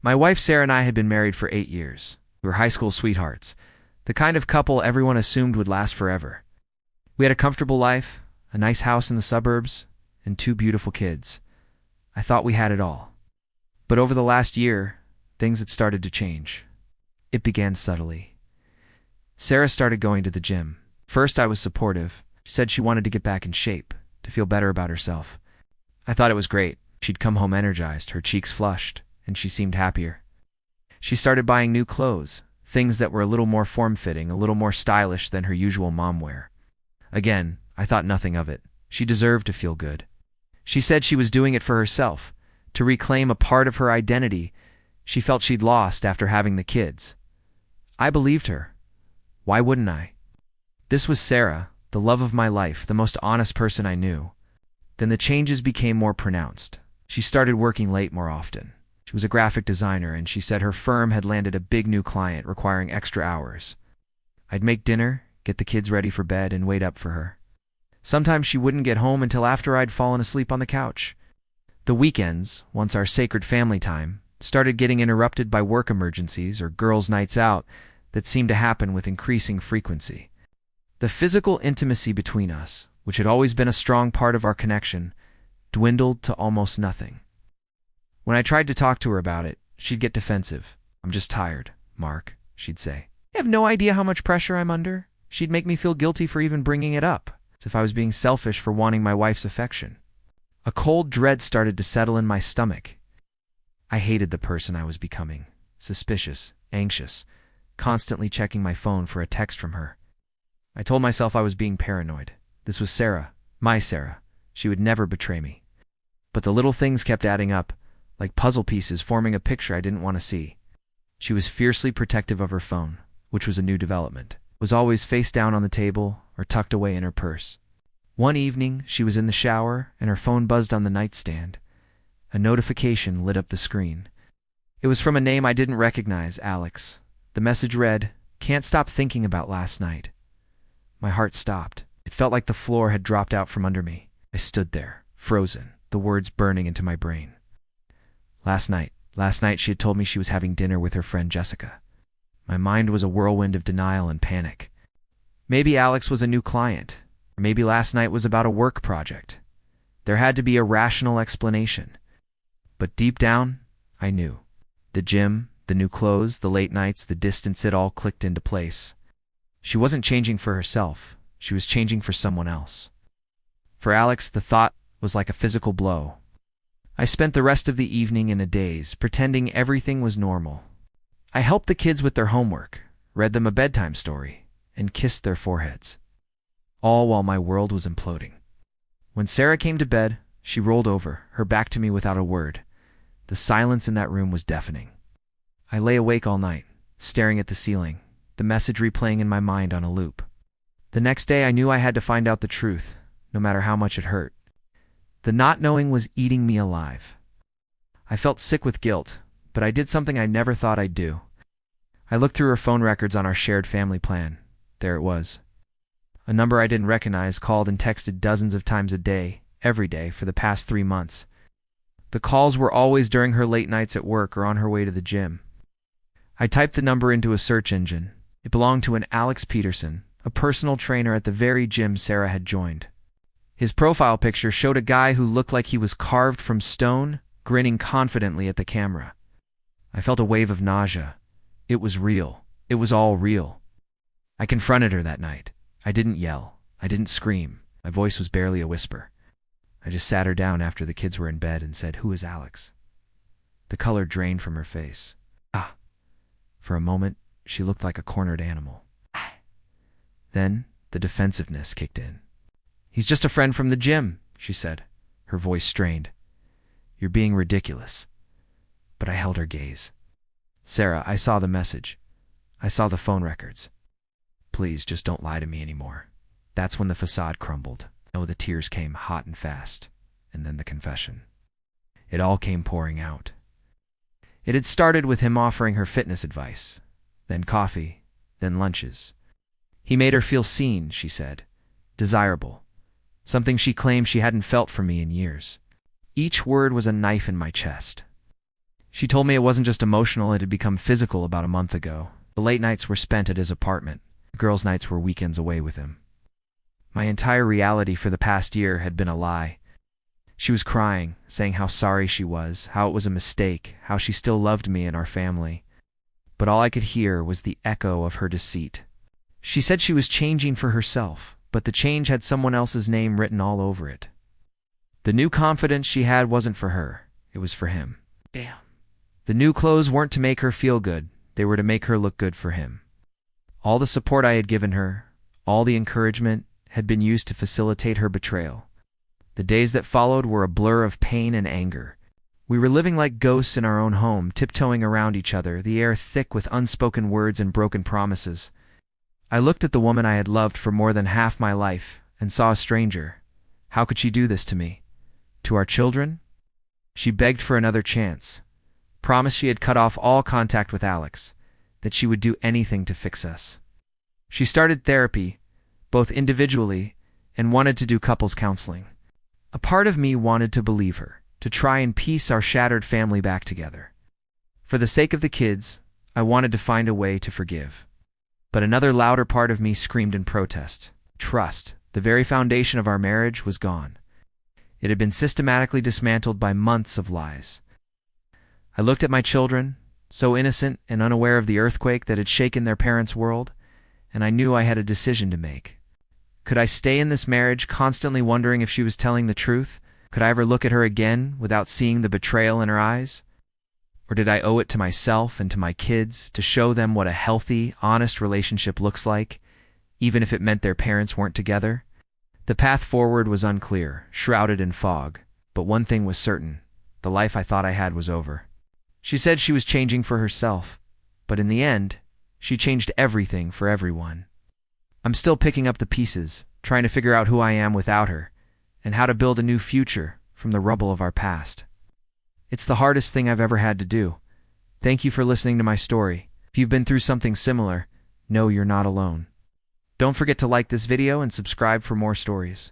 My wife Sarah and I had been married for 8 years. We were high school sweethearts, the kind of couple everyone assumed would last forever. We had a comfortable life, a nice house in the suburbs, and 2 beautiful kids. I thought we had it all. But over the last year, things had started to change. It began subtly. Sarah started going to the gym. First, I was supportive. She said she wanted to get back in shape, to feel better about herself. I thought it was great. She'd come home energized, her cheeks flushed, and she seemed happier. She started buying new clothes, things that were a little more form-fitting, a little more stylish than her usual mom wear. Again, I thought nothing of it. She deserved to feel good. She said she was doing it for herself, to reclaim a part of her identity she felt she'd lost after having the kids. I believed her. Why wouldn't I? This was Sarah, the love of my life, the most honest person I knew. Then the changes became more pronounced. She started working late more often. She was a graphic designer, and she said her firm had landed a big new client requiring extra hours. I'd make dinner, get the kids ready for bed, and wait up for her. Sometimes she wouldn't get home until after I'd fallen asleep on the couch. The weekends, once our sacred family time, started getting interrupted by work emergencies or girls' nights out that seemed to happen with increasing frequency. The physical intimacy between us, which had always been a strong part of our connection, dwindled to almost nothing. When I tried to talk to her about it, she'd get defensive. "I'm just tired, Mark," she'd say. "You have no idea how much pressure I'm under." She'd make me feel guilty for even bringing it up, as if I was being selfish for wanting my wife's affection. A cold dread started to settle in my stomach. I hated the person I was becoming, suspicious, anxious, constantly checking my phone for a text from her. I told myself I was being paranoid. This was Sarah, my Sarah. She would never betray me. But the little things kept adding up, like puzzle pieces forming a picture I didn't want to see. She was fiercely protective of her phone, which was a new development. It was always face down on the table or tucked away in her purse. One evening, she was in the shower and her phone buzzed on the nightstand. A notification lit up the screen. It was from a name I didn't recognize, Alex. The message read, "Can't stop thinking about last night." My heart stopped. It felt like the floor had dropped out from under me. I stood there, frozen, the words burning into my brain. Last night she had told me she was having dinner with her friend Jessica. My mind was a whirlwind of denial and panic. Maybe Alex was a new client, or maybe last night was about a work project. There had to be a rational explanation. But deep down, I knew. The gym, the new clothes, the late nights, the distance, it all clicked into place. She wasn't changing for herself. She was changing for someone else. For Alex, the thought was like a physical blow. I spent the rest of the evening in a daze, pretending everything was normal. I helped the kids with their homework, read them a bedtime story, and kissed their foreheads. All while my world was imploding. When Sarah came to bed, she rolled over, her back to me without a word. The silence in that room was deafening. I lay awake all night, staring at the ceiling, the message replaying in my mind on a loop. The next day I knew I had to find out the truth, no matter how much it hurt. The not knowing was eating me alive. I felt sick with guilt, but I did something I never thought I'd do. I looked through her phone records on our shared family plan. There it was. A number I didn't recognize called and texted dozens of times a day, every day, for the past 3 months. The calls were always during her late nights at work or on her way to the gym. I typed the number into a search engine. It belonged to an Alex Peterson, a personal trainer at the very gym Sarah had joined. His profile picture showed a guy who looked like he was carved from stone, grinning confidently at the camera. I felt a wave of nausea. It was real. It was all real. I confronted her that night. I didn't yell. I didn't scream. My voice was barely a whisper. I just sat her down after the kids were in bed and said, "Who is Alex?" The color drained from her face. For a moment, she looked like a cornered animal. Then, the defensiveness kicked in. "He's just a friend from the gym," she said, her voice strained. "You're being ridiculous." But I held her gaze. "Sarah, I saw the message. I saw the phone records. Please, just don't lie to me anymore." That's when the facade crumbled. Oh, the tears came hot and fast. And then the confession. It all came pouring out. It had started with him offering her fitness advice, then coffee, then lunches. He made her feel seen, she said, desirable, something she claimed she hadn't felt from me in years. Each word was a knife in my chest. She told me it wasn't just emotional, it had become physical about a month ago. The late nights were spent at his apartment. The girls' nights were weekends away with him. My entire reality for the past year had been a lie. She was crying, saying how sorry she was, how it was a mistake, how she still loved me and our family. But all I could hear was the echo of her deceit. She said she was changing for herself, but the change had someone else's name written all over it. The new confidence she had wasn't for her, it was for him. Damn. The new clothes weren't to make her feel good, they were to make her look good for him. All the support I had given her, all the encouragement, had been used to facilitate her betrayal. The days that followed were a blur of pain and anger. We were living like ghosts in our own home, tiptoeing around each other, the air thick with unspoken words and broken promises. I looked at the woman I had loved for more than half my life and saw a stranger. How could she do this to me? To our children? She begged for another chance, promised she had cut off all contact with Alex, that she would do anything to fix us. She started therapy, both individually, and wanted to do couples counseling. A part of me wanted to believe her, to try and piece our shattered family back together. For the sake of the kids, I wanted to find a way to forgive. But another louder part of me screamed in protest. Trust, the very foundation of our marriage, was gone. It had been systematically dismantled by months of lies. I looked at my children, so innocent and unaware of the earthquake that had shaken their parents' world, and I knew I had a decision to make. Could I stay in this marriage constantly wondering if she was telling the truth? Could I ever look at her again without seeing the betrayal in her eyes? Or did I owe it to myself and to my kids to show them what a healthy, honest relationship looks like, even if it meant their parents weren't together? The path forward was unclear, shrouded in fog, but one thing was certain: the life I thought I had was over. She said she was changing for herself, but in the end, she changed everything for everyone. I'm still picking up the pieces, trying to figure out who I am without her, and how to build a new future from the rubble of our past. It's the hardest thing I've ever had to do. Thank you for listening to my story. If you've been through something similar, know you're not alone. Don't forget to like this video and subscribe for more stories.